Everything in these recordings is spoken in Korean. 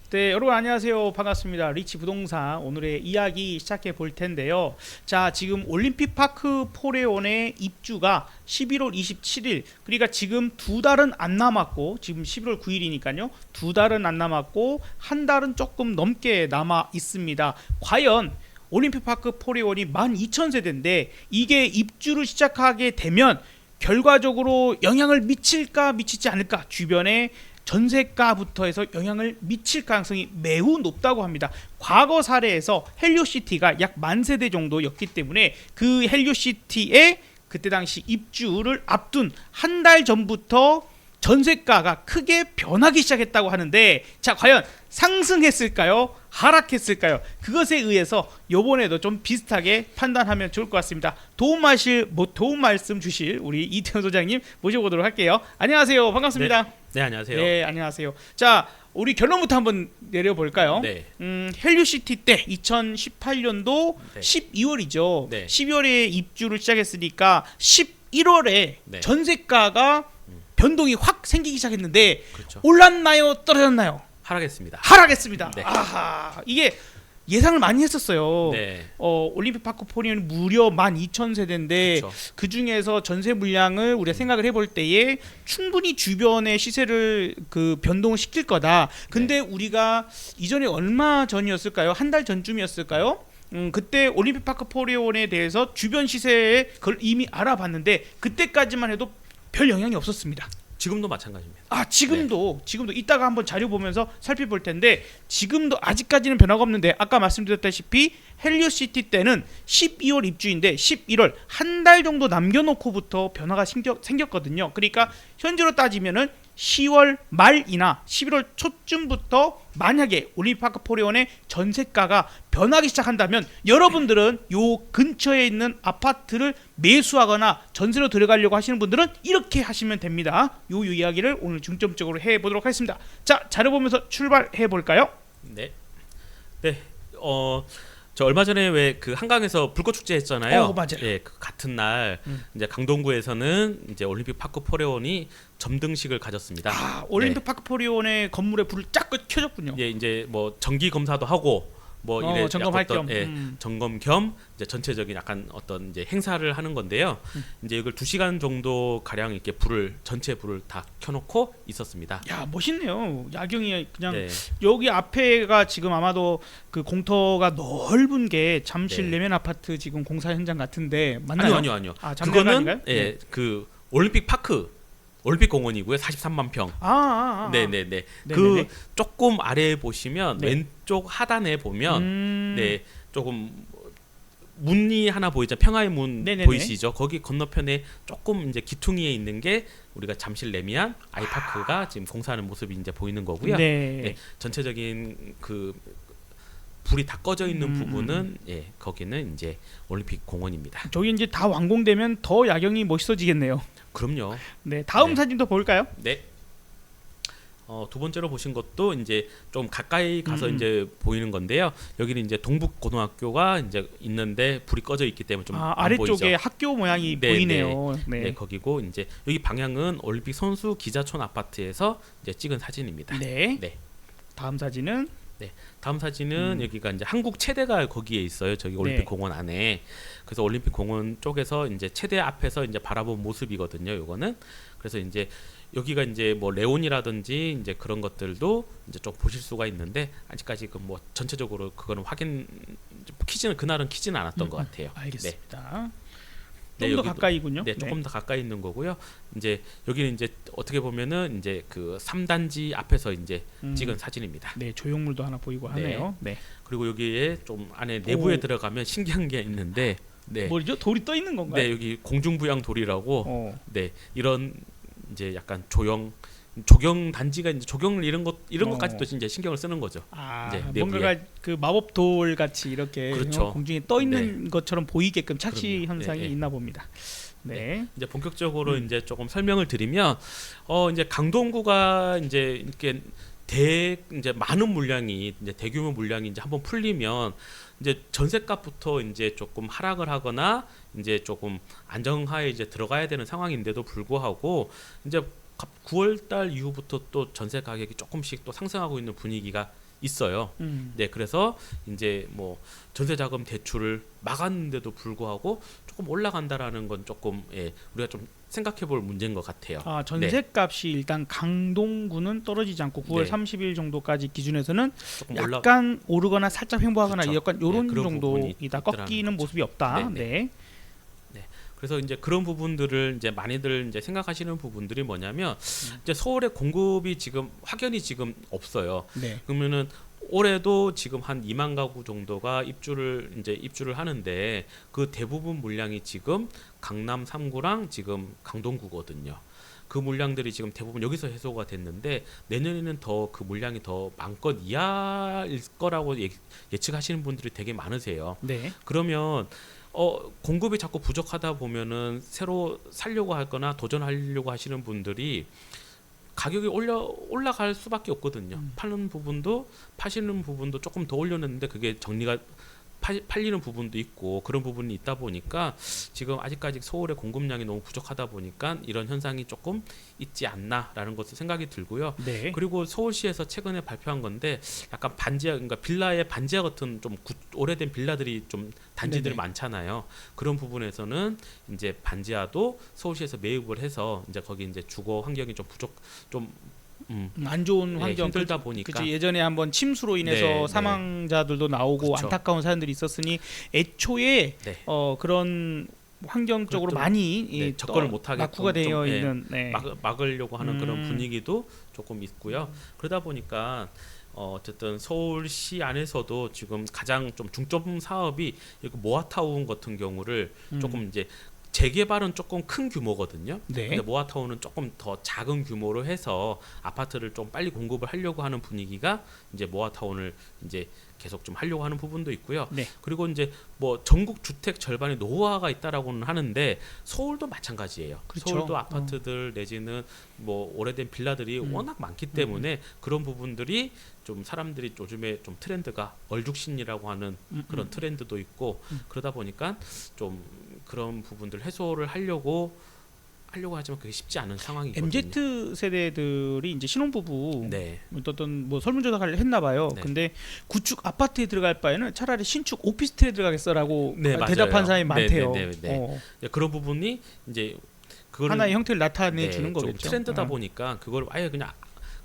네, 여러분 안녕하세요. 반갑습니다. 리치 부동산 오늘의 이야기 시작해 볼 텐데요. 자, 지금 올림픽 파크 포레온의 입주가 11월 27일, 그러니까 지금 두 달은 안 남았고, 지금 11월 9일이니까요. 두 달은 안 남았고, 한 달은 조금 넘게 남아 있습니다. 과연 올림픽 파크 포레온이 12,000세대인데 이게 입주를 시작하게 되면 결과적으로 영향을 미칠까 미치지 않을까, 주변에 전세가부터 해서 영향을 미칠 가능성이 매우 높다고 합니다. 과거 사례에서 헬리오시티가 약 10,000세대 정도였기 때문에 그 헬리오시티의 그때 당시 입주를 앞둔 한 달 전부터 전세가가 크게 변하기 시작했다고 하는데, 자, 과연 상승했을까요? 하락했을까요? 그것에 의해서 요번에도 좀 비슷하게 판단하면 좋을 것 같습니다. 도움 말씀 주실 우리 이태원 소장님 모셔보도록 할게요. 안녕하세요. 반갑습니다. 네, 안녕하세요. 네, 안녕하세요. 자, 우리 결론부터 한번 내려볼까요? 네. 헬리오시티 때 2018년도 네. 12월이죠. 네. 12월에 입주를 시작했으니까 11월에 네. 전세가가 변동이 확 생기기 시작했는데, 그렇죠. 올랐나요? 떨어졌나요? 하락했습니다. 하락했습니다. 네. 아하, 이게 예상을 많이 했었어요. 네. 올림픽 파크 포리온 무려 12,000세대인데 그렇죠. 그 중에서 전세 물량을 우리가 생각을 해볼 때에 충분히 주변의 시세를 그 변동을 시킬 거다. 근데 우리가 이전에 얼마 전이었을까요? 한 달 전쯤이었을까요? 그때 올림픽 파크 포레온에 대해서 주변 시세에 그걸 이미 알아봤는데 그때까지만 해도 별 영향이 없었습니다. 지금도 마찬가지입니다. 지금도 이따가 한번 자료 보면서 살펴볼 텐데, 지금도 아직까지는 변화가 없는데, 아까 말씀드렸다시피 헬리오시티 때는 12월 입주인데 11월 한 달 정도 남겨놓고부터 변화가 생겼거든요. 그러니까 현재로 따지면은 10월 말이나 11월 초쯤부터 만약에 올림픽 파크 포레온의 전세가가 변하기 시작한다면 여러분들은 요 근처에 있는 아파트를 매수하거나 전세로 들어가려고 하시는 분들은 이렇게 하시면 됩니다. 요 이야기를 오늘 중점적으로 해보도록 하겠습니다. 자, 자료 보면서 출발해 볼까요? 네. 네. 저 얼마 전에 왜 그 한강에서 불꽃 축제 했잖아요. 맞아요. 예, 그 같은 날 이제 강동구에서는 이제 올림픽 파크 포레온이 점등식을 가졌습니다. 올림픽 네. 파크 포레온의 건물에 불을 쫙 켜졌군요. 예, 이제 뭐 정기 검사도 하고 뭐 이래 점검할 어떤, 겸. 예, 점검 겸 이제 전체적인 약간 어떤 이제 행사를 하는 건데요. 이제 이걸 2시간 정도 가량 이렇게 전체 불을 다 켜놓고 있었습니다. 야, 멋있네요. 야경이 그냥 네. 여기 앞에가 지금 아마도 그 공터가 넓은 게 잠실 네. 내면 아파트 지금 공사 현장 같은데 맞나요? 아니요. 잠깐 그거는 아닌가요? 예, 그 올림픽 파크 올림픽 공원이고요. 43만 평. 네네네. 그 네네네. 조금 아래에 보시면 네. 왼쪽 하단에 보면 네, 조금 문이 하나 보이죠. 평화의 문 네네네. 보이시죠? 거기 건너편에 조금 이제 기퉁이에 있는 게 우리가 잠실 레미안 아이파크가 지금 공사하는 모습이 이제 보이는 거고요. 네. 네, 전체적인 그 불이 다 꺼져 있는 부분은 예, 거기는 이제 올림픽 공원입니다. 저기 이제 다 완공되면 더 야경이 멋있어지겠네요. 그럼요. 네, 다음 네. 사진도 볼까요? 네. 두 번째로 보신 것도 이제 좀 가까이 가서 이제 보이는 건데요. 여기는 이제 동북고등학교가 이제 있는데 불이 꺼져 있기 때문에 좀 안 아래쪽에 보이죠. 학교 모양이 네, 보이네요. 네, 거기고 이제 여기 방향은 올림픽 선수 기자촌 아파트에서 이제 찍은 사진입니다. 네. 네. 다음 사진은 다음 사진은 여기가 이제 한국 체대가 거기에 있어요. 저기 올림픽 네. 공원 안에. 그래서 올림픽 공원 쪽에서 이제 체대 앞에서 이제 바라본 모습이거든요. 요거는. 그래서 이제 여기가 이제 뭐 레온이라든지 이제 그런 것들도 이제 좀 보실 수가 있는데 아직까지 그 뭐 전체적으로 그거는 그날은 키지는 않았던 것 같아요. 알겠습니다. 네, 좀 더 여기도- 가까이군요. 네, 조금 더 가까이 있는 거고요. 이제 여기는 이제 어떻게 보면은 이제 그 3단지 앞에서 이제 찍은 사진입니다. 네, 조형물도 하나 보이고 하네요. 네. 그리고 여기에 좀 안에 내부에 오. 들어가면 신기한 게 있는데, 네, 뭐죠? 돌이 떠 있는 건가요? 네 여기 공중부양 돌이라고, 어. 네 이런 이제 약간 조경 단지가 이제 조경을 이런 것까지도 이제 신경을 쓰는 거죠. 이제 내부에. 뭔가가 그 마법 돌 같이 이렇게 그렇죠. 공중에 떠 있는 것처럼 보이게끔 착시 그럼요. 현상이 네, 네. 있나 봅니다. 네. 이제 본격적으로 이제 조금 설명을 드리면, 이제 강동구가 이제 이렇게 이제 많은 물량이 이제 대규모 물량이 이제 한번 풀리면 이제 전셋값부터 이제 조금 하락을 하거나 이제 조금 안정화에 이제 들어가야 되는 상황인데도 불구하고 이제 9월 달 이후부터 또 전세 가격이 조금씩 또 상승하고 있는 분위기가 있어요. 네, 그래서 이제 뭐 전세 자금 대출을 막았는데도 불구하고 조금 올라간다라는 건 조금 우리가 좀 생각해볼 문제인 것 같아요. 아, 전셋값이 일단 강동구는 떨어지지 않고 9월 네. 30일 정도까지 기준에서는 조금 약간 오르거나 살짝 횡보하거나 그렇죠. 약간 요런 그런 부분이 정도이다. 있더라는 꺾이는 거죠. 모습이 없다. 네. 네. 그래서 이제 그런 부분들을 이제 많이들 이제 생각하시는 부분들이 뭐냐면 이제 서울의 공급이 지금 확연히 지금 없어요. 네. 그러면은 올해도 지금 한 2만 가구 정도가 입주를 하는데 그 대부분 물량이 지금 강남 3구랑 지금 강동구거든요. 그 물량들이 지금 대부분 여기서 해소가 됐는데 내년에는 더 그 물량이 더 만건 이하일 거라고 예측하시는 분들이 되게 많으세요. 네. 그러면 공급이 자꾸 부족하다 보면은 새로 살려고 하거나 도전하려고 하시는 분들이 가격이 올라갈 수밖에 없거든요. 파시는 부분도 조금 더 올렸는데 그게 정리가 팔리는 부분도 있고 그런 부분이 있다 보니까 지금 아직까지 서울의 공급량이 너무 부족하다 보니까 이런 현상이 조금 있지 않나라는 것을 생각이 들고요. 네. 그리고 서울시에서 최근에 발표한 건데 약간 반지하, 그러니까 빌라의 반지하 같은 좀 오래된 빌라들이 좀 단지들이 네네. 많잖아요. 그런 부분에서는 이제 반지하도 서울시에서 매입을 해서 이제 거기 이제 주거 환경이 좀 안 좋은 환경 힘들다 보니까 그치, 예전에 한번 침수로 인해서 네, 사망자들도 나오고 그쵸. 안타까운 사연들이 있었으니 애초에 네. 그런 환경적으로 좀, 많이 네, 접근을 못하게끔 낙후가 되어 좀, 있는 네. 막으려고 하는 그런 음. 분위기도 조금 있고요. 그러다 보니까 어쨌든 서울시 안에서도 지금 가장 좀 중점 사업이 이렇게 모아타운 같은 경우를 조금 이제 재개발은 조금 큰 규모거든요. 네. 근데 모아타운은 조금 더 작은 규모로 해서 아파트를 좀 빨리 공급을 하려고 하는 분위기가 이제 모아타운을 이제 계속 좀 하려고 하는 부분도 있고요. 네. 그리고 이제 뭐 전국 주택 절반의 노후화가 있다라고는 하는데 서울도 마찬가지예요. 그렇죠. 서울도 아파트들 내지는 뭐 오래된 빌라들이 워낙 많기 때문에 그런 부분들이 좀 사람들이 요즘에 좀 트렌드가 얼죽신이라고 하는 그런 트렌드도 있고 그러다 보니까 좀 그런 부분들 해소를 하려고 하지만 그게 쉽지 않은 상황이거든요. MZ 세대들이 이제 신혼부부 네. 어떤 뭐 설문조사를 했나 봐요. 네. 근데 구축 아파트에 들어갈 바에는 차라리 신축 오피스텔에 들어가겠어라고 네, 대답한 맞아요. 사람이 많대요. 네. 그런 부분이 이제 그거는 하나의 형태를 나타내 주는 좀 거겠죠. 트렌드다 보니까 그걸 아예 그냥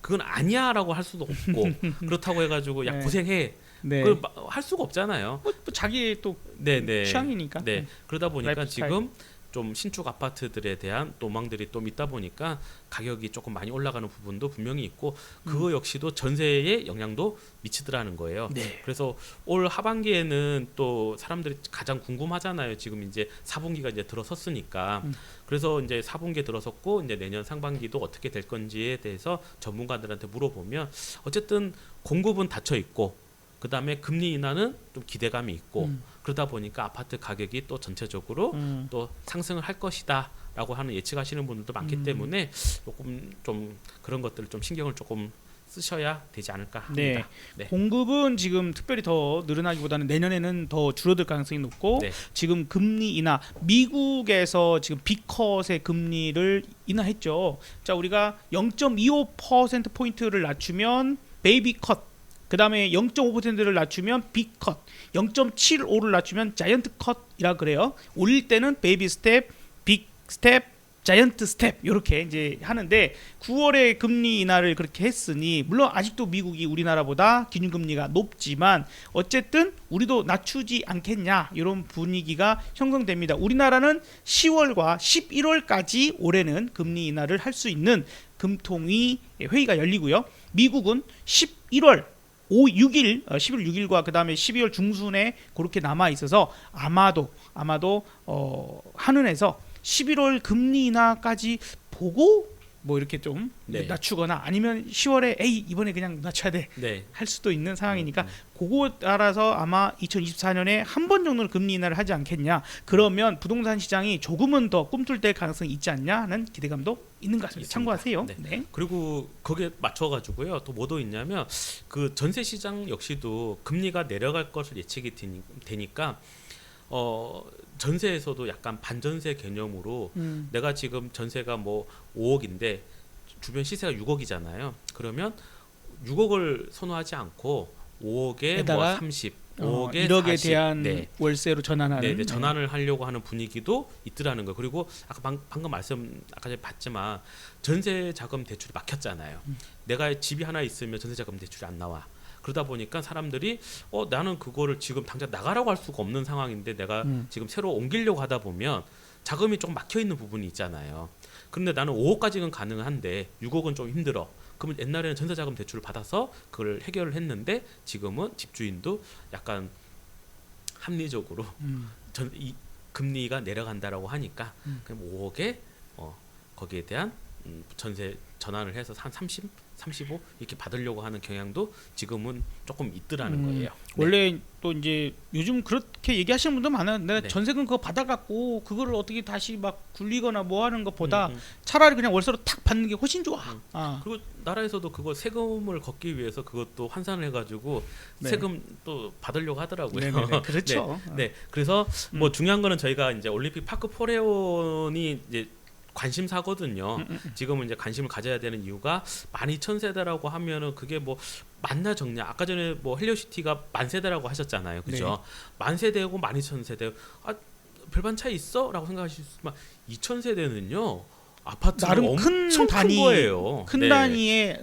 그건 아니야라고 할 수도 없고 그렇다고 해가지고 야 네. 고생해 네. 그걸 할 수가 없잖아요. 뭐 자기의 또 네네. 취향이니까. 네. 그러다 보니까 라이프 스타일. 지금 좀 신축 아파트들에 대한 로망들이 좀 있다 보니까 가격이 조금 많이 올라가는 부분도 분명히 있고 그거 역시도 전세에 영향도 미치더라는 거예요. 네. 그래서 올 하반기에는 또 사람들이 가장 궁금하잖아요. 지금 이제 4분기가 이제 들어섰으니까. 그래서 이제 4분기에 들어섰고 이제 내년 상반기도 어떻게 될 건지에 대해서 전문가들한테 물어보면 어쨌든 공급은 닫혀 있고 그다음에 금리 인하는 좀 기대감이 있고 그러다 보니까 아파트 가격이 또 전체적으로 또 상승을 할 것이다라고 하는 예측하시는 분들도 많기 때문에 조금 좀 그런 것들을 좀 신경을 조금 쓰셔야 되지 않을까 합니다. 네. 네. 공급은 지금 특별히 더 늘어나기보다는 내년에는 더 줄어들 가능성이 높고 네. 지금 금리 인하 미국에서 지금 B컷의 금리를 인하했죠. 자, 우리가 0.25% 포인트를 낮추면 베이비 컷 그 다음에 0.5%를 낮추면 B컷, 0.75를 낮추면 자이언트 컷이라 그래요. 올릴 때는 베이비 스텝, 빅 스텝, 자이언트 스텝 이렇게 이제 하는데 9월에 금리 인하를 그렇게 했으니 물론 아직도 미국이 우리나라보다 기준금리가 높지만 어쨌든 우리도 낮추지 않겠냐 이런 분위기가 형성됩니다. 우리나라는 10월과 11월까지 올해는 금리 인하를 할 수 있는 금통위 회의가 열리고요. 미국은 11월 6일, 11월 6일과 그 다음에 12월 중순에 그렇게 남아 있어서 아마도 한은에서 11월 금리 인하까지 보고 뭐 이렇게 좀 네. 낮추거나 아니면 10월에 에이 이번에 그냥 낮춰야 돼 네. 할 수도 있는 상황이니까 그거 따라서 아마 2024년에 한 번 정도는 금리 인하를 하지 않겠냐. 그러면 부동산 시장이 조금은 더 꿈틀댈 가능성이 있지 않냐 하는 기대감도 있는 것 같습니다. 있습니다. 참고하세요. 네. 네. 그리고 거기에 맞춰가지고요. 또 뭐도 있냐면 그 전세 시장 역시도 금리가 내려갈 것을 예측이 되니까 전세에서도 약간 반전세 개념으로 내가 지금 전세가 뭐 5억인데 주변 시세가 6억이잖아요. 그러면 6억을 선호하지 않고 5억에 뭐 에다가 30, 5억에 1억에 40, 대한 네. 월세로 전환하는 네, 전환을 하려고 하는 분위기도 있더라는 거. 그리고 아까 방금 아까 전에 봤지만 전세 자금 대출이 막혔잖아요. 내가 집이 하나 있으면 전세 자금 대출이 안 나와. 그러다 보니까 사람들이 나는 그거를 지금 당장 나가라고 할 수가 없는 상황인데 내가 지금 새로 옮기려고 하다 보면 자금이 조금 막혀 있는 부분이 있잖아요. 그런데 나는 5억까지는 가능한데 6억은 좀 힘들어. 그러면 옛날에는 전세자금 대출을 받아서 그걸 해결을 했는데 지금은 집주인도 약간 합리적으로 이 금리가 내려간다라고 하니까 그럼 5억에 거기에 대한 전세 전환을 해서 한 30, 35 이렇게 받으려고 하는 경향도 지금은 조금 있더라는 거예요. 원래 또 이제 요즘 그렇게 얘기하시는 분도 많아요. 내가 네. 전세금 그거 받아갖고 그거를 어떻게 다시 막 굴리거나 뭐 하는 것보다 음. 차라리 그냥 월세로 탁 받는 게 훨씬 좋아. 아. 그리고 나라에서도 그거 세금을 걷기 위해서 그것도 환산을 해가지고 네. 세금 또 받으려고 하더라고요. 네네네. 그렇죠. 네, 그래서 뭐 중요한 거는 저희가 이제 올림픽 파크 포레온이 이제 관심사거든요. 지금은 이제 관심을 가져야 되는 이유가 12,000세대라고 하면은 그게 뭐 맞나 적냐? 아까 전에 뭐 헬리오시티가 10,000세대라고 하셨잖아요. 그죠? 10,000세대고 12,000세대. 아, 별반 차이 있어?라고 생각하시지만 2,000세대는요. 아파트가 나름 엄청 큰 거예요. 큰 네. 단위의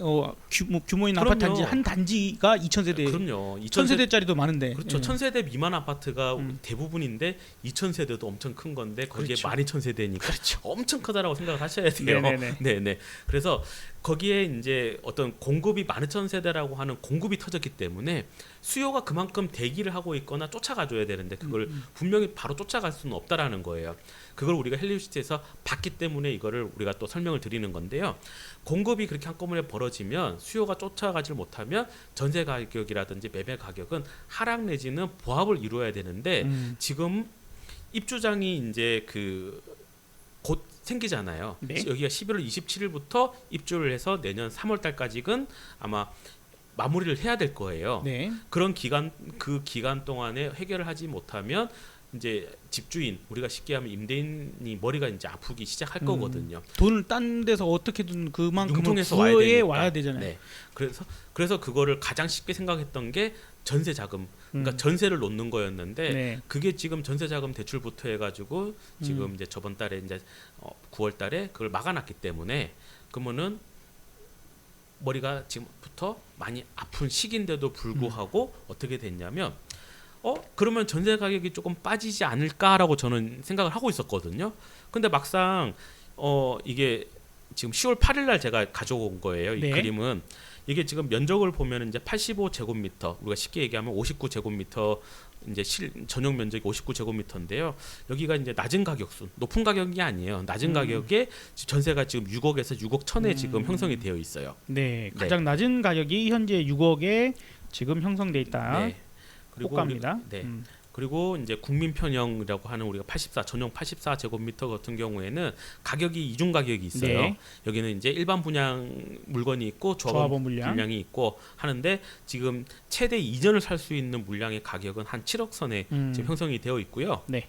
규모 있는 아파트 그럼요. 단지 한 단지가 2,000세대. 그럼요. 1,000세대짜리도 많은데. 그렇죠. 예. 1,000세대 미만 아파트가 대부분인데 2,000세대도 엄청 큰 건데 거기에 그렇죠. 12,000세대니까 엄청 크다라고 생각을 하셔야 돼요. 네네네. 네네. 그래서 거기에 이제 어떤 공급이 12,000세대라고 하는 공급이 터졌기 때문에 수요가 그만큼 대기를 하고 있거나 쫓아가줘야 되는데 그걸 분명히 바로 쫓아갈 수는 없다라는 거예요. 그걸 우리가 헬리오시티에서 봤기 때문에 이거를 우리가 또 설명을 드리는 건데요. 공급이 그렇게 한꺼번에 벌어지면 수요가 쫓아가질 못하면 전세 가격이라든지 매매 가격은 하락 내지는 보합을 이루어야 되는데 지금 입주장이 이제 곧 생기잖아요. 네. 여기가 11월 27일부터 입주를 해서 내년 3월 달까지는 아마 마무리를 해야 될 거예요. 네. 그런 기간 동안에 해결을 하지 못하면 이제 집주인 우리가 쉽게 하면 임대인이 머리가 이제 아프기 시작할 거거든요. 돈을 딴 데서 어떻게든 그만큼을 융통해서 구해 되니까. 와야 되잖아요. 네. 그래서 그거를 가장 쉽게 생각했던 게 전세 자금. 그러니까 전세를 놓는 거였는데 네. 그게 지금 전세 자금 대출부터 해가지고 지금 이제 저번 달에 이제 9월 달에 그걸 막아놨기 때문에 그러면은 머리가 지금부터 많이 아픈 시기인데도 불구하고 어떻게 됐냐면 그러면 전세 가격이 조금 빠지지 않을까라고 저는 생각을 하고 있었거든요. 근데 막상 이게 지금 10월 8일 날 제가 가져온 거예요. 이 네. 그림은 이게 지금 면적을 보면 이제 85제곱미터, 우리가 쉽게 얘기하면 59제곱미터 이제 전용 면적이 59제곱미터인데요. 여기가 이제 낮은 가격순, 높은 가격이 아니에요. 낮은 가격에 전세가 지금 6억에서 6억 천에 지금 형성이 되어 있어요. 네. 가장 낮은 가격이 현재 6억에 지금 형성돼 있다. 네. 그리고 호가입니다. 네. 그리고 이제 국민편형이라고 하는 우리가 84 전용 84제곱미터 같은 경우에는 가격이 이중 가격이 있어요. 네. 여기는 이제 일반 분양 물건이 있고 조합원 물량이 있고 하는데 지금 최대 2년을 살 수 있는 물량의 가격은 한 7억 선에 지금 형성이 되어 있고요. 네.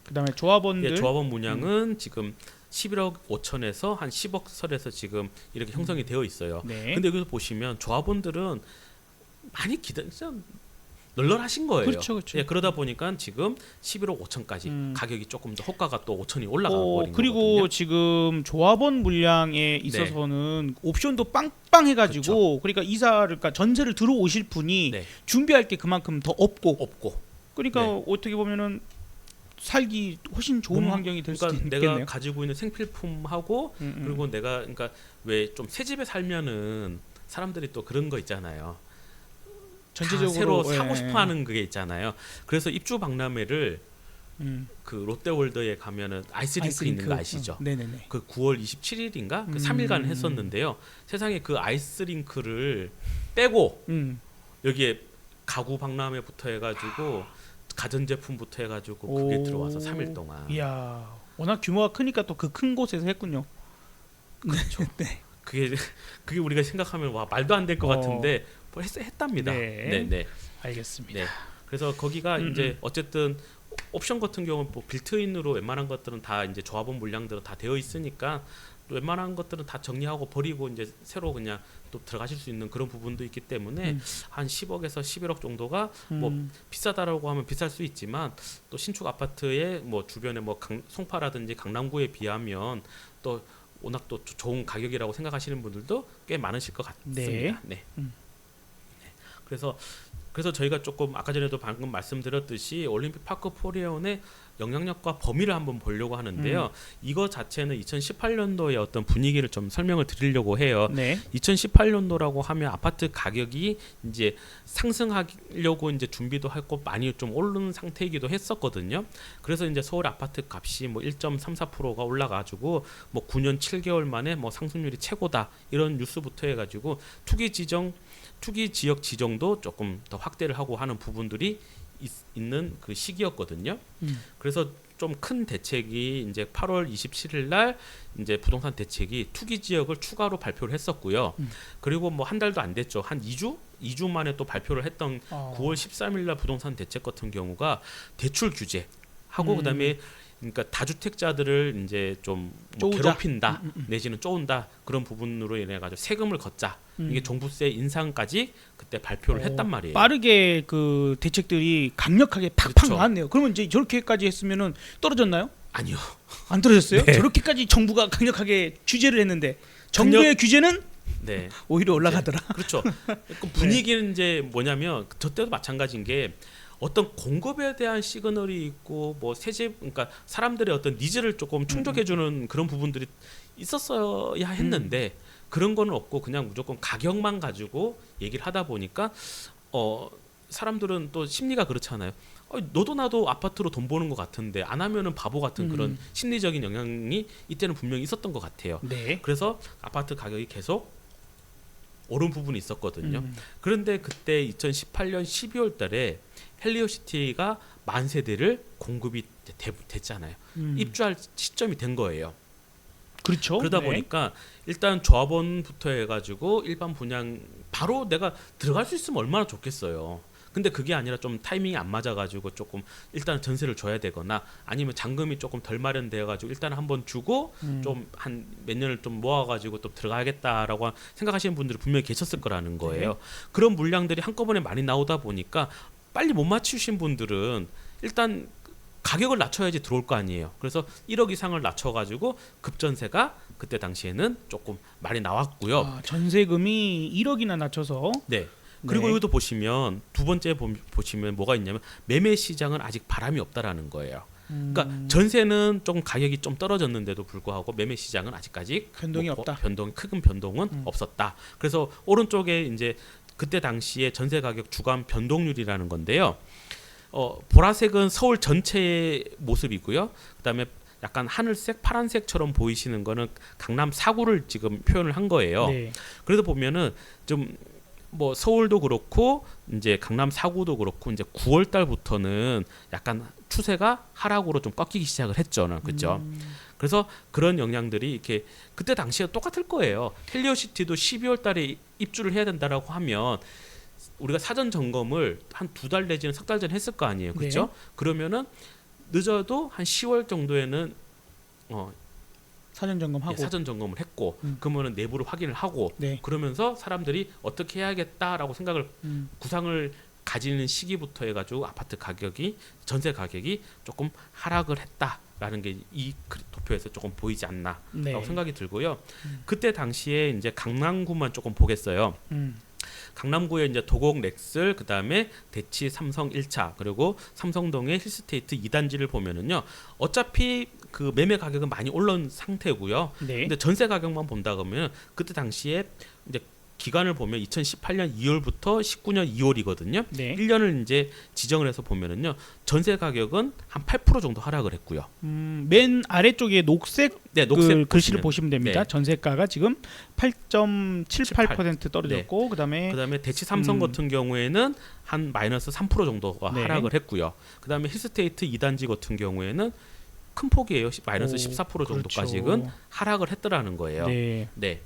그다음에 조합원들 조합원 물량은 지금 11억 5천에서 한 10억 선에서 지금 이렇게 형성이 되어 있어요. 네. 근데 여기서 보시면 조합원들은 많이 널널하신 거예요. 그렇죠. 예, 그러다 보니까 지금 11억 5천까지 가격이 조금 더 호가가 또 5천이 올라가 버린 그리고 거거든요. 지금 조합원 물량에 있어서는 옵션도 빵빵해가지고 그렇죠. 그러니까 그러니까 전세를 들어오실 분이 네. 준비할 게 그만큼 더 없고 그러니까 네. 어떻게 보면은 살기 훨씬 좋은 환경이 될 수도 그러니까 있겠네요. 내가 가지고 있는 생필품하고 그리고 내가 그러니까 왜 좀 새 집에 살면은 사람들이 또 그런 거 있잖아요. 전체적으로 새로 사고 싶어하는 그게 있잖아요. 그래서 입주 박람회를 그 롯데월드에 가면은 아이스링크 있는 거 아시죠? 네네네. 그 9월 27일인가 그 3일간 했었는데요. 세상에 그 아이스링크를 빼고 여기에 가구 박람회부터 해가지고 가전제품부터 해가지고 그게 들어와서 3일 동안. 이야, 워낙 규모가 크니까 또 그 큰 곳에서 했군요. 그렇죠. 네. 그게 우리가 생각하면 와 말도 안 될 것 같은데 했답니다. 네. 알겠습니다. 네. 그래서 거기가 이제 어쨌든 옵션 같은 경우는 뭐 빌트인으로 웬만한 것들은 다 이제 조합원 물량들은 다 되어 있으니까 또 웬만한 것들은 다 정리하고 버리고 이제 새로 그냥 또 들어가실 수 있는 그런 부분도 있기 때문에 한 10억에서 11억 정도가 뭐 비싸다라고 하면 비쌀 수 있지만 또 신축 아파트의 뭐 주변에 뭐 송파라든지 강남구에 비하면 또 워낙 또 좋은 가격이라고 생각하시는 분들도 꽤 많으실 것 같습니다. 네. 네. 그래서 저희가 조금 아까 전에도 방금 말씀드렸듯이 올림픽 파크 포레온의 영향력과 범위를 한번 보려고 하는데요. 이거 자체는 2018년도의 어떤 분위기를 좀 설명을 드리려고 해요. 네. 2018년도라고 하면 아파트 가격이 이제 상승하려고 이제 준비도 했고 많이 좀 오르는 상태이기도 했었거든요. 그래서 이제 서울 아파트 값이 뭐 1.34%가 올라가지고 뭐 9년 7개월 만에 뭐 상승률이 최고다 이런 뉴스부터 해가지고 투기 지역 지정도 조금 더 확대를 하고 하는 부분들이 있는 그 시기였거든요. 그래서 좀 큰 대책이 이제 8월 27일 날 이제 부동산 대책이 투기 지역을 추가로 발표를 했었고요. 그리고 뭐 한 달도 안 됐죠. 한 2주 만에 또 발표를 했던 9월 13일 날 부동산 대책 같은 경우가 대출 규제 하고 그다음에 그러니까 다주택자들을 이제 좀뭐 쪼우자. 괴롭힌다 내지는 쪼은다 그런 부분으로 인해 가지고 세금을 걷자 이게 종부세 인상까지 그때 발표를 했단 말이에요. 빠르게 그 대책들이 강력하게 팍팍 그렇죠. 나왔네요. 그러면 이제 저렇게까지 했으면은 떨어졌나요? 아니요. 안 떨어졌어요? 네. 저렇게까지 정부가 강력하게 규제를 했는데 정부의 규제는 네. 오히려 올라가더라. 그렇죠. 그 분위기는 이제 뭐냐면 저 때도 마찬가지인 게 어떤 공급에 대한 시그널이 있고 뭐 세집 그러니까 사람들의 어떤 니즈를 조금 충족해주는 그런 부분들이 있었어야 했는데 그런 거는 없고 그냥 무조건 가격만 가지고 얘기를 하다 보니까 사람들은 또 심리가 그렇잖아요. 너도 나도 아파트로 돈 버는 것 같은데 안 하면은 바보 같은 그런 심리적인 영향이 이때는 분명히 있었던 것 같아요. 네. 그래서 아파트 가격이 계속 오른 부분이 있었거든요. 그런데 그때 2018년 12월 달에 헬리오시티가 만 세대를 공급이 됐잖아요. 입주할 시점이 된 거예요. 그렇죠. 그러다 네. 보니까 일단 조합원부터 해가지고 일반 분양 바로 내가 들어갈 수 있으면 얼마나 좋겠어요. 근데 그게 아니라 좀 타이밍이 안 맞아가지고 조금 일단 전세를 줘야 되거나 아니면 잔금이 조금 덜 마련되어가지고 일단 한번 주고 좀 한 몇 년을 좀 모아가지고 또 들어가겠다라고 생각하시는 분들이 분명히 계셨을 거라는 거예요. 네. 그런 물량들이 한꺼번에 많이 나오다 보니까 빨리 못 맞추신 분들은 일단 가격을 낮춰야지 들어올 거 아니에요. 그래서 1억 이상을 낮춰가지고 급전세가 그때 당시에는 조금 많이 나왔고요. 전세금이 1억이나 낮춰서. 네. 그리고 네. 여기도 보시면 두 번째 보시면 뭐가 있냐면 매매 시장은 아직 바람이 없다라는 거예요. 그러니까 전세는 조금 가격이 좀 떨어졌는데도 불구하고 매매 시장은 아직까지 변동이 없다. 큰 변동은 없었다. 그래서 오른쪽에 이제 그때 당시에 전세 가격 주간 변동률이라는 건데요. 보라색은 서울 전체의 모습이고요. 그다음에 약간 하늘색, 파란색처럼 보이시는 거는 강남 4구를 지금 표현을 한 거예요. 네. 그래서 보면은 좀 뭐 서울도 그렇고 이제 강남 4구도 그렇고 이제 9월 달부터는 약간 추세가 하락으로 좀 꺾이기 시작을 했죠. 그렇죠? 그래서 그런 영향들이 이렇게 그때 당시에 똑같을 거예요. 헬리오시티도 12월 달에 입주를 해야 된다라고 하면 우리가 사전 점검을 한 2달 내지는 3달 전에 했을 거 아니에요. 그렇죠? 네. 그러면은 늦어도 한 10월 정도에는 사전 점검하고. 사전 점검을 했고 그러면은 내부를 확인을 하고 네. 그러면서 사람들이 어떻게 해야겠다라고 생각을 구상을 가지는 시기부터 해가지고 아파트 가격이 전세 가격이 조금 하락을 했다라는 게 이 도표에서 조금 보이지 않나라고 네. 생각이 들고요. 그때 당시에 이제 강남구만 조금 보겠어요. 강남구에 이제 도곡 렉슬 그다음에 대치 삼성 1차 그리고 삼성동의 힐스테이트 2단지를 보면은요. 어차피 그 매매 가격은 많이 올라온 상태고요. 네. 근데 전세 가격만 본다 그러면 그때 당시에 이제 기간을 보면 2018년 2월부터 19년 2월이거든요. 네. 1년을 이제 지정을 해서 보면은요. 전세 가격은 한 8% 정도 하락을 했고요. 맨 아래쪽에 녹색 네, 그 글씨를 보시면 됩니다. 네. 전세가가 지금 8.78% 떨어졌고 그다음에 대치 삼성 같은 경우에는 한 마이너스 3% 정도가 네. 하락을 했고요. 그다음에 힐스테이트 2단지 같은 경우에는 큰 폭이에요. 마이너스 오, 14% 정도까지는 그렇죠. 하락을 했더라는 거예요. 네. 네.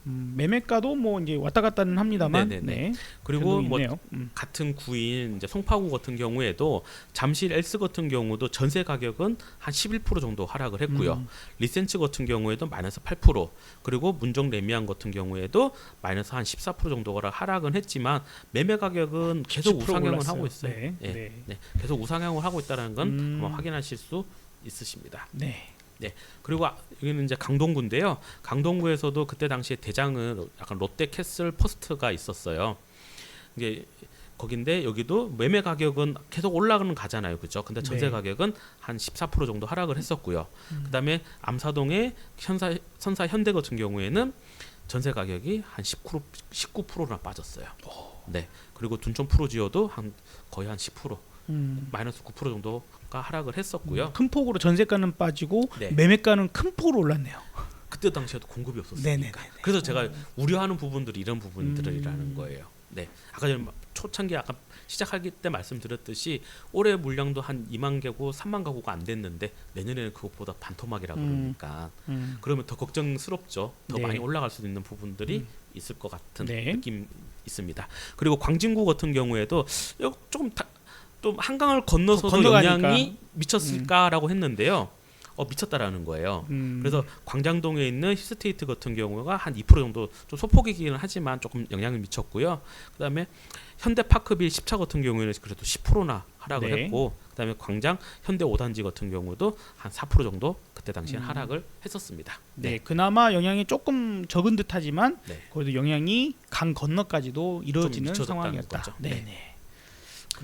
매매가도 뭐 이제 왔다 갔다는 합니다만, 네네네. 네. 그리고 변동이 뭐 있네요. 같은 구인 이제 송파구 같은 경우에도 잠실 엘스 같은 경우도 전세 가격은 한 11% 정도 하락을 했고요. 리센츠 같은 경우에도 마이너스 8%, 그리고 문정 레미안 같은 경우에도 마이너스 한 14% 정도가 하락은 했지만 매매 가격은 계속 10% 우상향을 올랐어요. 하고 있어요. 네. 네. 네. 네. 계속 우상향을 하고 있다는 건 아마 확인하실 수 있으십니다. 네. 네. 그리고 여기는 이제 강동구인데요. 강동구에서도 그때 당시에 대장은 약간 롯데캐슬 퍼스트가 있었어요. 이게 거긴데 여기도 매매 가격은 계속 올라가는 가잖아요. 그죠? 근데 전세 네. 가격은 한 14% 정도 하락을 했었고요. 그다음에 암사동의 선사 현대 같은 경우에는 전세 가격이 한 19%나 빠졌어요. 네. 그리고 둔촌 프로지오도 거의 한 10%, 마이너스 9% 정도가 하락을 했었고요. 큰 폭으로 전세가는 빠지고 네. 매매가는 큰 폭으로 올랐네요. 그때 당시에도 공급이 없었으니까. 네네네. 그래서 제가 우려하는 부분들이 이런 부분들이라는 거예요. 네. 아까 전에 초창기 아까 시작하기 때 말씀드렸듯이 올해 물량도 한 2만 개고 3만 가구가 안 됐는데 내년에는 그것보다 반토막이라 그러니까 그러면 더 걱정스럽죠. 더 네. 많이 올라갈 수도 있는 부분들이 있을 것 같은 네. 느낌 있습니다. 그리고 광진구 같은 경우에도 조금 좀 한강을 건너서도 건너가니까. 영향이 미쳤을까라고 했는데요. 미쳤다라는 거예요. 그래서 광장동에 있는 힐스테이트 같은 경우가 한 2% 정도 좀 소폭이기는 하지만 조금 영향을 미쳤고요. 그다음에 현대파크빌 10차 같은 경우에는 그래도 10%나 하락을 네. 했고, 그다음에 광장 현대 5단지 같은 경우도 한 4% 정도 그때 당시에 하락을 했었습니다. 네. 그나마 영향이 조금 적은 듯하지만 네. 그래도 영향이 강 건너까지도 이루어지는 미쳐졌다는 상황이었다. 거죠. 네. 네. 네.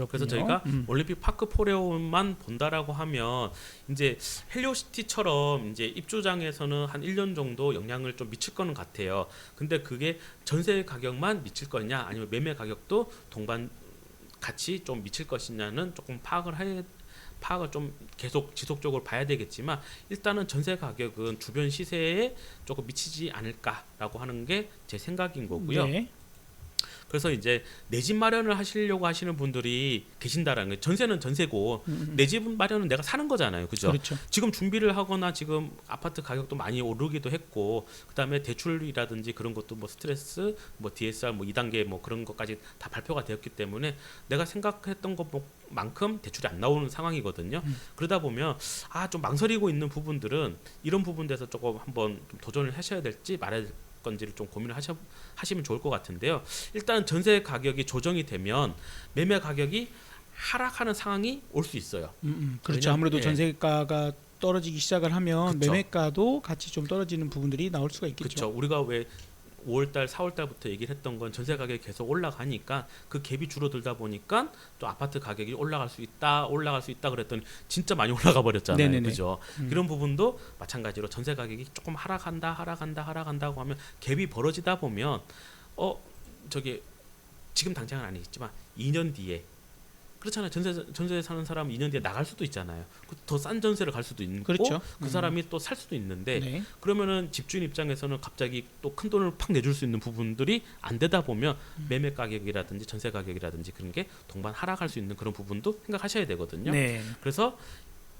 그래서 저희가 올림픽 파크 포레온만 본다라고 하면 이제 헬리오시티처럼 이제 입주장에서는 한 1년 정도 영향을 좀 미칠 거는 같아요. 근데 그게 전세 가격만 미칠 거냐 아니면 매매 가격도 동반 같이 좀 미칠 것이냐는 조금 파악을 좀 계속 지속적으로 봐야 되겠지만 일단은 전세 가격은 주변 시세에 조금 미치지 않을까라고 하는 게 제 생각인 거고요. 네. 그래서 이제 내 집 마련을 하시려고 하시는 분들이 계신다라는 거예요. 전세는 전세고 내 집 마련은 내가 사는 거잖아요. 그죠? 그렇죠. 지금 준비를 하거나 지금 아파트 가격도 많이 오르기도 했고 그다음에 대출이라든지 그런 것도 뭐 스트레스, 뭐 DSR 뭐 2단계 뭐 그런 것까지 다 발표가 되었기 때문에 내가 생각했던 것만큼 대출이 안 나오는 상황이거든요. 그러다 보면 좀 망설이고 있는 부분들은 이런 부분에서 조금 한번 좀 도전을 하셔야 될지 말아야 될 건지를 좀 고민을 하시면 좋을 것 같은데요. 일단 전세 가격이 조정이 되면 매매 가격이 하락하는 상황이 올 수 있어요. 그렇죠. 왜냐면- 아무래도 예. 전세가가 떨어지기 시작을 하면 그쵸. 매매가도 같이 좀 떨어지는 부분들이 나올 수가 있겠죠. 그렇죠. 우리가 왜 5월달, 4월달부터 얘기를 했던 건 전세 가격이 계속 올라가니까 그 갭이 줄어들다 보니까 또 아파트 가격이 올라갈 수 있다 그랬더니 진짜 많이 올라가 버렸잖아요. 네네네. 그죠? 그런 부분도 마찬가지로 전세 가격이 조금 하락한다고 하면 갭이 벌어지다 보면 저기 지금 당장은 아니겠지만 2년 뒤에 그렇잖아요. 전세 사는 사람 2년 뒤에 나갈 수도 있잖아요. 더 싼 전세를 갈 수도 있고 그렇죠. 그 사람이 또 살 수도 있는데 네. 그러면은 집주인 입장에서는 갑자기 또 큰 돈을 팍 내줄 수 있는 부분들이 안 되다 보면 매매 가격이라든지 전세 가격이라든지 그런 게 동반 하락할 수 있는 그런 부분도 생각하셔야 되거든요. 네. 그래서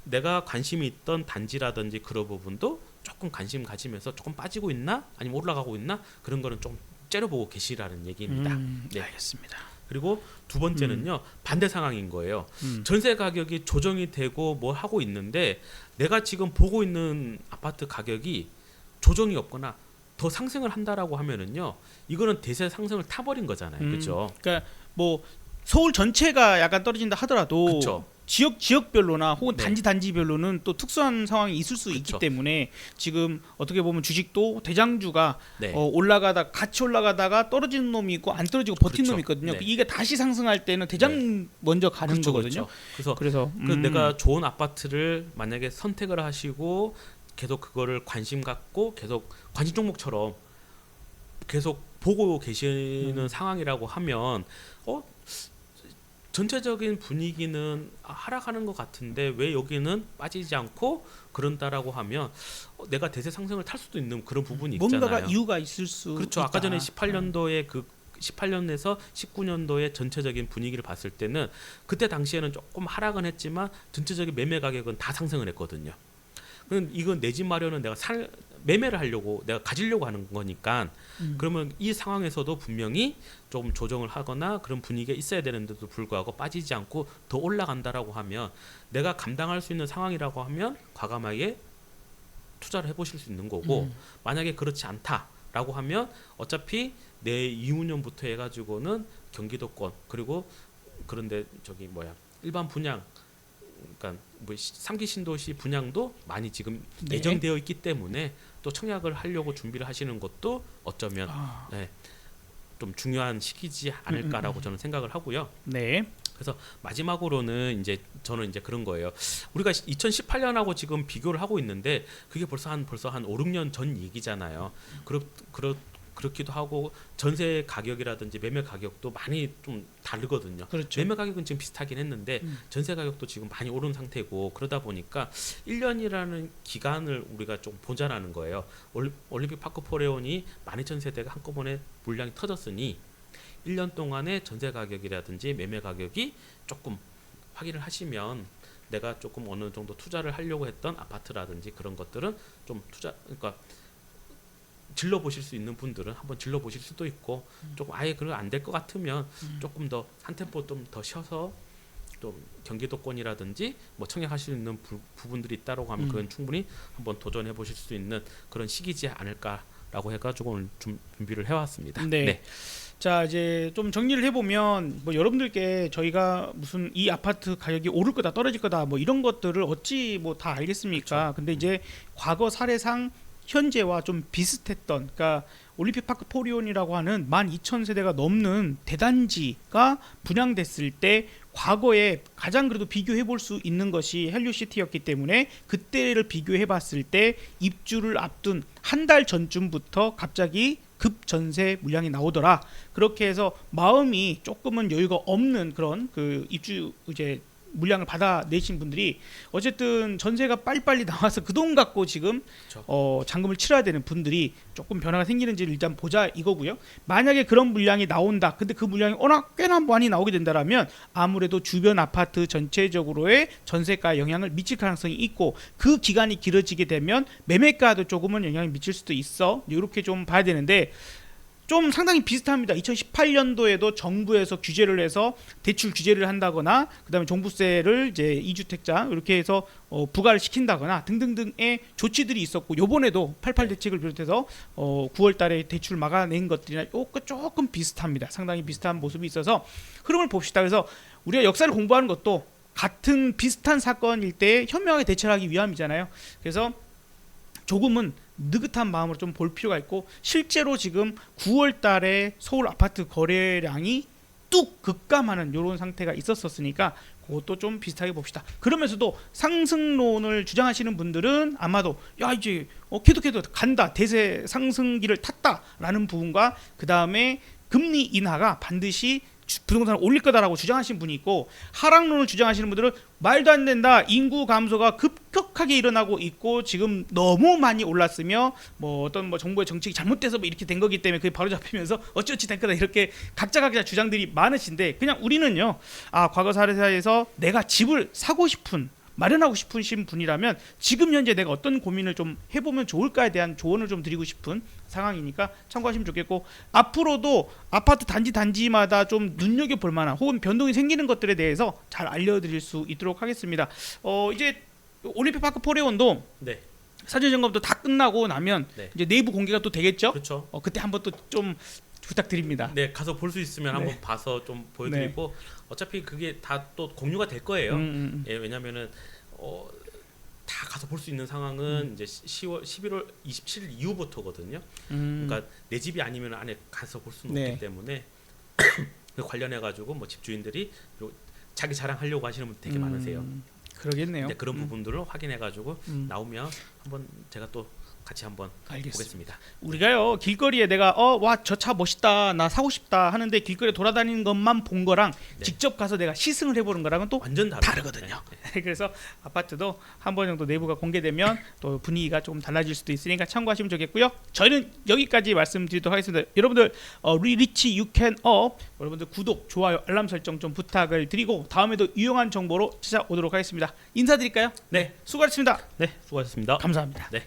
내가 관심이 있던 단지라든지 그런 부분도 조금 관심 가지면서 조금 빠지고 있나 아니면 올라가고 있나 그런 거는 좀 째려보고 계시라는 얘기입니다. 네. 알겠습니다. 그리고 두 번째는요 반대 상황인 거예요. 음. 전세 가격이 조정이 되고 뭐 하고 있는데 내가 지금 보고 있는 아파트 가격이 조정이 없거나 더 상승을 한다라고 하면은요 이거는 대세 상승을 타버린 거잖아요. 그렇죠? 그러니까 뭐 서울 전체가 약간 떨어진다 하더라도 그렇죠. 지역별로나 혹은 네. 단지별로는 또 특수한 상황이 있을 수 있기 그쵸. 때문에 지금 어떻게 보면 주식도 대장주가 네. 같이 올라가다가 떨어지는 놈이 있고 안 떨어지고 버틴 그렇죠. 놈이 있거든요. 네. 이게 다시 상승할 때는 대장 먼저 가는 그렇죠, 거거든요. 그렇죠. 그래서 그래서 내가 좋은 아파트를 만약에 선택을 하시고 계속 그거를 관심 갖고 계속 관심 종목처럼 계속 보고 계시는 상황이라고 하면 전체적인 분위기는 하락하는 것 같은데 왜 여기는 빠지지 않고 그런다라고 하면 내가 대세 상승을 탈 수도 있는 그런 부분이 있잖아요. 뭔가가 이유가 있을 수 그렇죠. 있다. 아까 전에 18년도에 18년에서 19년도의 전체적인 분위기를 봤을 때는 그때 당시에는 조금 하락은 했지만 전체적인 매매 가격은 다 상승을 했거든요. 이건 내 집 마련은 내가 매매를 하려고 내가 가지려고 하는 거니까 그러면 이 상황에서도 분명히 좀 조정을 하거나 그런 분위기가 있어야 되는데도 불구하고 빠지지 않고 더 올라간다라고 하면 내가 감당할 수 있는 상황이라고 하면 과감하게 투자를 해보실 수 있는 거고 만약에 그렇지 않다라고 하면 어차피 내 이후년부터 해가지고는 경기도권 그리고 그런데 저기 일반 분양 그러니까 뭐 3기 신도시 분양도 많이 지금 네. 예정되어 있기 때문에 또 청약을 하려고 준비를 하시는 것도 어쩌면 네, 좀 중요한 시기지 않을까라고 저는 생각을 하고요. 네. 그래서 마지막으로는 이제 저는 이제 그런 거예요. 우리가 2018년하고 지금 비교를 하고 있는데 그게 벌써 한 5, 6년 전 얘기잖아요. 그렇기도 하고 전세 가격이라든지 매매 가격도 많이 좀 다르거든요. 그렇죠. 매매 가격은 지금 비슷하긴 했는데 전세 가격도 지금 많이 오른 상태고 그러다 보니까 1년이라는 기간을 우리가 좀 보자라는 거예요. 올림픽 파크 포레온이 12,000세대가 한꺼번에 물량이 터졌으니 1년 동안의 전세 가격이라든지 매매 가격이 조금 확인을 하시면 내가 조금 어느 정도 투자를 하려고 했던 아파트라든지 그런 것들은 좀 그러니까 질러 보실 수 있는 분들은 한번 질러 보실 수도 있고 조금 아예 그거 안 될 것 같으면 조금 더 한 템포 좀 더 쉬어서 좀 경기도권이라든지 뭐 청약하실 수 있는 부분들이 있다라고 하면 그건 충분히 한번 도전해 보실 수 있는 그런 시기지 않을까라고 해가지고 오늘 좀 준비를 해왔습니다. 네. 네. 자 이제 좀 정리를 해보면 뭐 여러분들께 저희가 무슨 이 아파트 가격이 오를 거다 떨어질 거다 뭐 이런 것들을 어찌 뭐 다 알겠습니까? 근데 이제 과거 사례상 현재와 좀 비슷했던 그러니까 올림픽 파크 포리온이라고 하는 12,000세대가 넘는 대단지가 분양됐을 때 과거에 가장 그래도 비교해 볼 수 있는 것이 헬류시티였기 때문에 그때를 비교해 봤을 때 입주를 앞둔 한 달 전쯤부터 갑자기 급전세 물량이 나오더라. 그렇게 해서 마음이 조금은 여유가 없는 그런 그 입주 이제 물량을 받아내신 분들이 어쨌든 전세가 빨리빨리 나와서 그 돈 갖고 지금 그렇죠. 잔금을 치러야 되는 분들이 조금 변화가 생기는지를 일단 보자 이거고요. 만약에 그런 물량이 나온다. 근데 그 물량이 워낙 꽤나 많이 나오게 된다라면 아무래도 주변 아파트 전체적으로의 전세가에 영향을 미칠 가능성이 있고 그 기간이 길어지게 되면 매매가도 조금은 영향을 미칠 수도 있어. 이렇게 좀 봐야 되는데 좀 상당히 비슷합니다. 2018년도에도 정부에서 규제를 해서 대출 규제를 한다거나 그다음에 종부세를 이제 2주택자 이렇게 해서 부과를 시킨다거나 등등등의 조치들이 있었고 요번에도 88 대책을 비롯해서 9월 달에 대출 막아낸 것들이나 조금 비슷합니다. 상당히 비슷한 모습이 있어서 흐름을 봅시다. 그래서 우리가 역사를 공부하는 것도 같은 비슷한 사건일 때 현명하게 대처하기 위함이잖아요. 그래서 조금은 느긋한 마음으로 좀 볼 필요가 있고 실제로 지금 9월 달에 서울 아파트 거래량이 뚝 급감하는 이런 상태가 있었으니까 그것도 좀 비슷하게 봅시다. 그러면서도 상승론을 주장하시는 분들은 아마도 야 이제 계속해서 간다 대세 상승기를 탔다라는 부분과 그 다음에 금리 인하가 반드시 부동산을 올릴 거다라고 주장하시는 분이 있고 하락론을 주장하시는 분들은 말도 안 된다. 인구 감소가 급격하게 일어나고 있고 지금 너무 많이 올랐으며 뭐 어떤 뭐 정부의 정책이 잘못돼서 뭐 이렇게 된 거기 때문에 그게 바로 잡히면서 어찌어찌 된 거다 이렇게 각자 주장들이 많으신데 그냥 우리는요. 과거 사례사에서 내가 집을 사고 싶은 마련하고 싶으신 분이라면 지금 현재 내가 어떤 고민을 좀 해보면 좋을까에 대한 조언을 좀 드리고 싶은 상황이니까 참고하시면 좋겠고 앞으로도 아파트 단지마다 좀 눈여겨볼 만한 혹은 변동이 생기는 것들에 대해서 잘 알려드릴 수 있도록 하겠습니다. 이제 올림픽 파크 포레온도 네. 사전 점검도 다 끝나고 나면 네. 이제 내부 공개가 또 되겠죠? 그렇죠. 그때 한번 또 좀 부탁드립니다. 네, 가서 볼 수 있으면 네. 한번 봐서 좀 보여드리고 어차피 그게 다 또 공유가 될 거예요. 예, 왜냐면은 다 가서 볼 수 있는 상황은 이제 11월 27일 이후부터거든요. 그러니까 내 집이 아니면 안에 가서 볼 수는 네. 없기 때문에 그 관련해 가지고 뭐 집주인들이 자기 자랑하려고 하시는 분들 되게 많으세요. 그러겠네요. 네, 그런 부분들을 확인해 가지고 나오면 한번 제가 또 같이 한번 알겠습니다. 보겠습니다. 우리가요 길거리에 내가 와 저 차 멋있다 나 사고 싶다 하는데 길거리에 돌아다니는 것만 본 거랑 네. 직접 가서 내가 시승을 해보는 거랑은 또 완전 다르거든요. 그래서 아파트도 한 번 정도 내부가 공개되면 또 분위기가 조금 달라질 수도 있으니까 참고하시면 좋겠고요. 저희는 여기까지 말씀드리도록 하겠습니다. 여러분들 리치 유캔업 여러분들 구독 좋아요 알람 설정 좀 부탁을 드리고 다음에도 유용한 정보로 찾아오도록 하겠습니다. 인사드릴까요? 네 수고하셨습니다. 네, 수고하셨습니다. 감사합니다. 네.